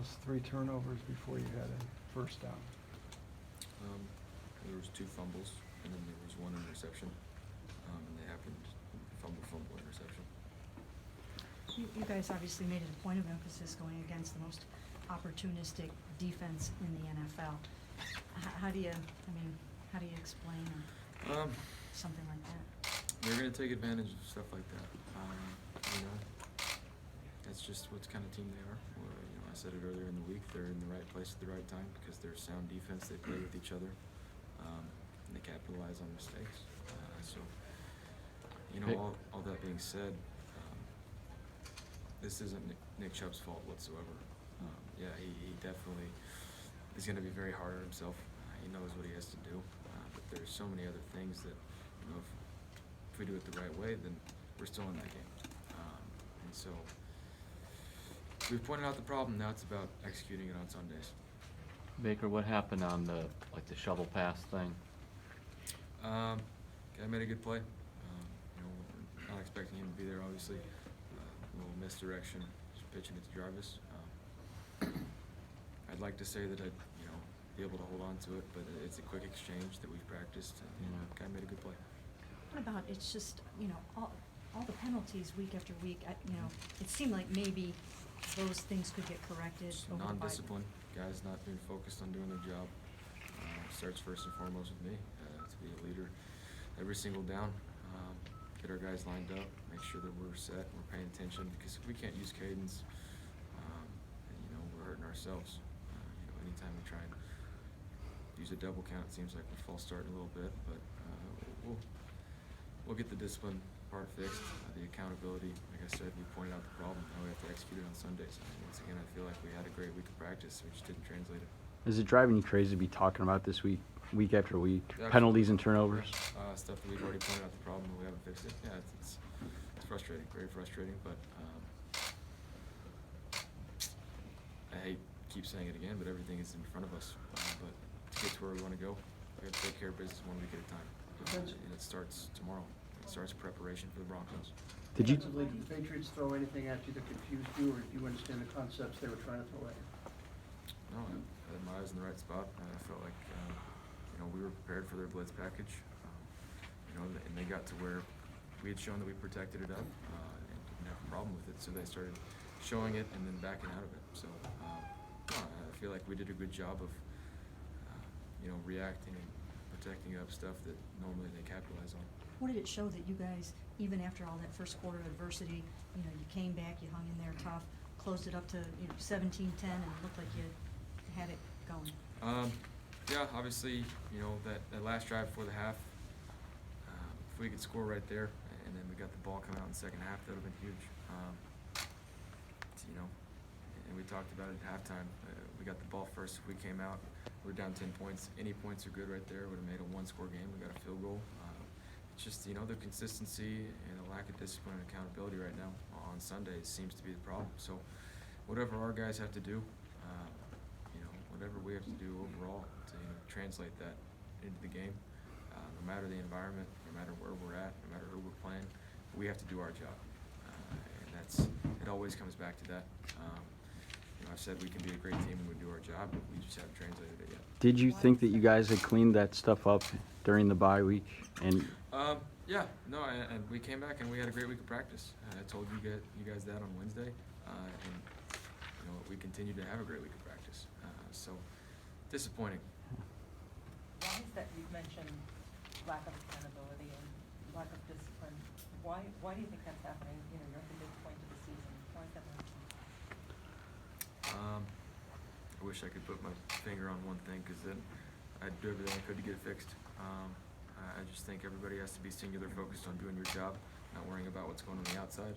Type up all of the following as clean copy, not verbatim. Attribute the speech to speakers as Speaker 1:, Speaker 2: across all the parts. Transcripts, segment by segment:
Speaker 1: those 3 turnovers before you had a first down?
Speaker 2: There was 2 fumbles, and then there was 1 interception, and they happened fumble, interception.
Speaker 3: You guys obviously made it a point of emphasis going against the most opportunistic defense in the NFL. How do you explain something like that?
Speaker 2: They're going to take advantage of stuff like that. That's just what kind of team they are. Well, I said it earlier in the week. They're in the right place at the right time because they're sound defense. They play with each other, and they capitalize on mistakes. All that being said, this isn't Nick Chubb's fault whatsoever. He definitely is going to be very hard on himself. He knows what he has to do, but there's so many other things that, if we do it the right way, then we're still in that game. And so we've pointed out the problem. Now it's about executing it on Sundays.
Speaker 4: Baker, what happened on the shovel pass thing?
Speaker 2: Guy made a good play. We're not expecting him to be there, obviously. A little misdirection, just pitching it to Jarvis. I'd like to say that I'd, be able to hold on to it, but it's a quick exchange that we've practiced, and guy made a good play.
Speaker 3: What about, it's just, all the penalties week after week, it seemed like maybe those things could get corrected
Speaker 2: Just
Speaker 3: over the
Speaker 2: non-discipline, guys not being focused on doing their job. Starts first and foremost with me, to be a leader every single down. Get our guys lined up, make sure that we're set, we're paying attention, because if we can't use cadence, we're hurting ourselves. Anytime we try and use a double count, it seems like we false start a little bit, but we'll get the discipline part fixed, the accountability. Like I said, we pointed out the problem. Now we have to execute it on Sundays. Once again, I feel like we had a great week of practice. We just didn't translate it.
Speaker 5: Is it driving you crazy to be talking about this week after week?
Speaker 2: Absolutely.
Speaker 5: Penalties and turnovers?
Speaker 2: Stuff that we've already pointed out the problem and we haven't fixed it. Yeah, it's frustrating, very frustrating, but I hate keep saying it again, but everything is in front of us. But to get to where we want to go, we have to take care of business 1 week at a time. And it starts tomorrow. It starts preparation for the Broncos.
Speaker 5: Did you?
Speaker 6: Defensively, did the Patriots throw anything at you that confused you, or do you understand the concepts they were trying to throw at you?
Speaker 2: No, I had my eyes in the right spot. I felt like we were prepared for their blitz package. And they got to where we had shown that we protected it up and didn't have a problem with it. So they started showing it and then backing out of it. So I feel like we did a good job of reacting and protecting up stuff that normally they capitalize on.
Speaker 3: What did it show that you guys, even after all that first quarter adversity, you came back, you hung in there tough, closed it up to 17-10, and it looked like you had it going?
Speaker 2: Obviously, that last drive before the half, if we could score right there, and then we got the ball coming out in the second half, that would have been huge. And we talked about it at halftime. We got the ball first. If we came out, we're down 10 points. Any points are good right there. Would have made a 1-score game. We got a field goal. It's just, the consistency and the lack of discipline and accountability right now on Sundays seems to be the problem. So whatever our guys have to do, whatever we have to do overall to translate that into the game, no matter the environment, no matter where we're at, no matter who we're playing, we have to do our job. And it always comes back to that. I've said we can be a great team and we do our job, but we just haven't translated it yet.
Speaker 5: Did you think that you guys had cleaned that stuff up during the bye week? And
Speaker 2: and we came back and we had a great week of practice. I told you guys that on Wednesday, and we continue to have a great week of practice. So disappointing.
Speaker 7: Why is that? You've mentioned lack of accountability and lack of discipline. Why do you think that's happening? You're at the midpoint of the season. Why is that happening?
Speaker 2: I wish I could put my finger on one thing, because then I'd do everything I could to get it fixed. I just think everybody has to be singular focused on doing your job, not worrying about what's going on the outside.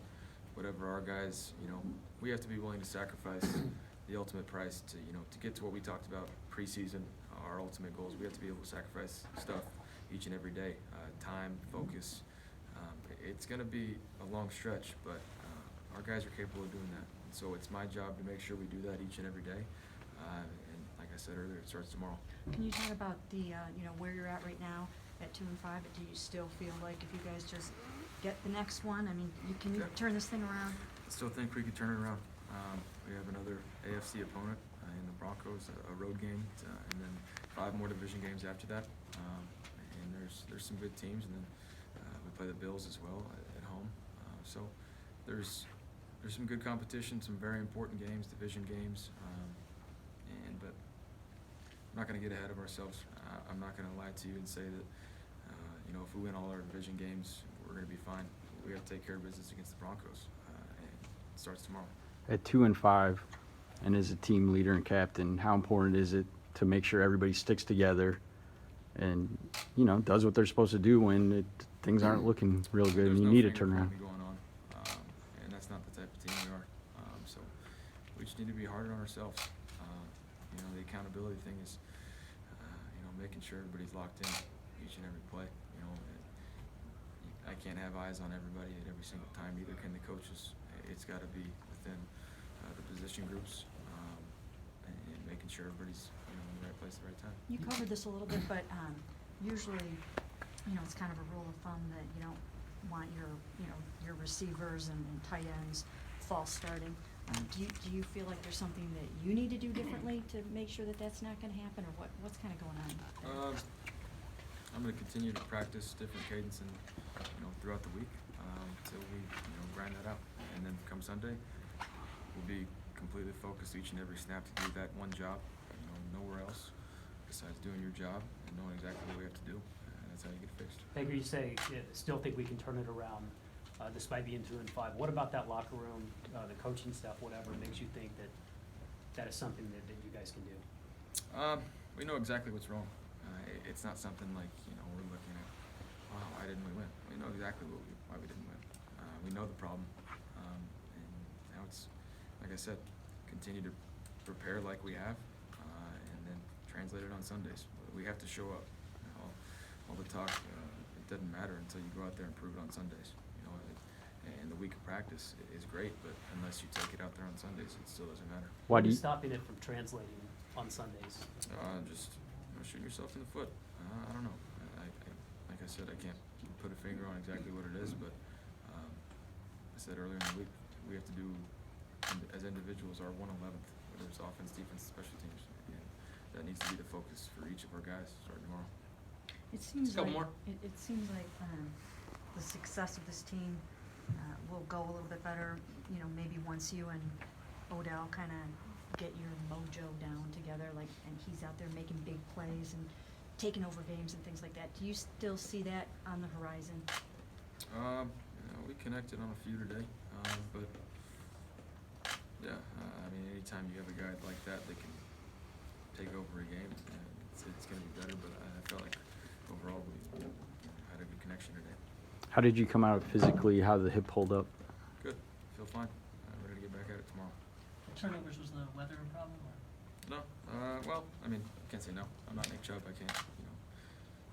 Speaker 2: Whatever our guys, we have to be willing to sacrifice the ultimate price to get to what we talked about preseason, our ultimate goals. We have to be able to sacrifice stuff each and every day, time, focus. It's going to be a long stretch, but our guys are capable of doing that. And so it's my job to make sure we do that each and every day. And like I said earlier, it starts tomorrow.
Speaker 3: Can you talk about the, where you're at right now at 2-5? Do you still feel like if you guys just get the next one, can you turn this thing around?
Speaker 2: I still think we could turn it around. We have another AFC opponent in the Broncos, a road game, and then 5 more division games after that. And there's some good teams, and then we play the Bills as well at home. So there's some good competition, some very important games, division games, but I'm not going to get ahead of ourselves. I'm not going to lie to you and say that if we win all our division games, we're going to be fine. We have to take care of business against the Broncos, and it starts tomorrow.
Speaker 5: At 2-5, and as a team leader and captain, how important is it to make sure everybody sticks together and does what they're supposed to do when things aren't looking real good and
Speaker 2: There's
Speaker 5: you
Speaker 2: no
Speaker 5: need a
Speaker 2: finger-pointing
Speaker 5: turnaround?
Speaker 2: going on, and that's not the type of team we are. So we just need to be harder on ourselves. The accountability thing is, making sure everybody's locked in each and every play. I can't have eyes on everybody at every single time. Neither can the coaches. It's got to be within the position groups, and making sure everybody's in the right place at the right time.
Speaker 3: You covered this a little bit, but usually, it's kind of a rule of thumb that you don't want your receivers and tight ends false starting. Do you feel like there's something that you need to do differently to make sure that that's not going to happen, or what's kind of going on there?
Speaker 2: I'm going to continue to practice different cadence and throughout the week until we grind that out, and then come Sunday, we'll be completely focused each and every snap to do that one job. Nowhere else besides doing your job and knowing exactly what we have to do, and that's how you get fixed.
Speaker 8: Baker, you say still think we can turn it around despite being 2-5. What about that locker room, the coaching staff, whatever, makes you think that is something that you guys can do?
Speaker 2: We know exactly what's wrong. It's not something like we're looking at, wow, why didn't we win? We know exactly why we didn't win. We know the problem, and now it's, like I said, continue to prepare like we have, and then translate it on Sundays. We have to show up. All the talk, it doesn't matter until you go out there and prove it on Sundays. And the week of practice is great, but unless you take it out there on Sundays, it still doesn't matter.
Speaker 5: Why
Speaker 8: What
Speaker 5: do
Speaker 8: is
Speaker 5: you,
Speaker 8: stopping it from translating on Sundays?
Speaker 2: Just shooting yourself in the foot. I don't know. Like I said, I can't put a finger on exactly what it is, but I said earlier in the week, we have to do, as individuals, our 1/11th, whether it's offense, defense, special teams. And that needs to be the focus for each of our guys starting tomorrow.
Speaker 3: It seems
Speaker 6: Couple
Speaker 3: like
Speaker 6: more.
Speaker 3: it seems like the success of this team will go a little bit better. Maybe once you and Odell kind of get your mojo down together, and he's out there making big plays and taking over games and things like that. Do you still see that on the horizon?
Speaker 2: We connected on a few today, but yeah, anytime you have a guy like that can take over a game, it's going to be better. But I felt like overall we had a good connection today.
Speaker 5: how did you come out physically? How did the hip hold up?
Speaker 2: Good, feel fine. Ready to get back at it tomorrow.
Speaker 6: Turnovers, was the weather a problem, or?
Speaker 2: No, well, I can't say no. I'm not Nick Chubb. I can't,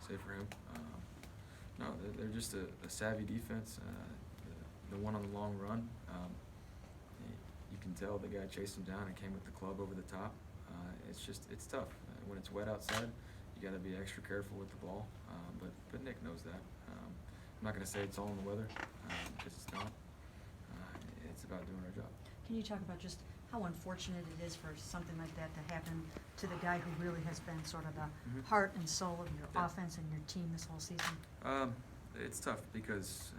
Speaker 2: say for him. No, they're just a savvy defense. The one on the long run, you can tell the guy chased him down and came with the club over the top. It's tough. When it's wet outside, you got to be extra careful with the ball. But Nick knows that. I'm not going to say it's all in the weather, because it's not. It's about doing our job.
Speaker 3: Can you talk about just how unfortunate it is for something like that to happen to the guy who really has been sort of the heart and soul of your
Speaker 2: Yeah.
Speaker 3: offense and your team this whole season?
Speaker 2: It's tough because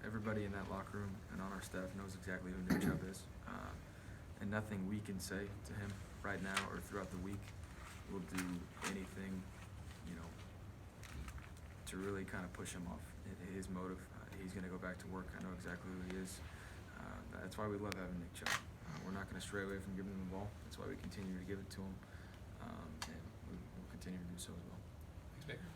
Speaker 2: everybody in that locker room and on our staff knows exactly who Nick Chubb is, and nothing we can say to him right now or throughout the week will do anything, to really kind of push him off his motive. He's going to go back to work. I know exactly who he is. That's why we love having Nick Chubb. We're not going to stray away from giving him the ball. That's why we continue to give it to him, and we'll continue to do so as well.
Speaker 9: Thanks, Baker.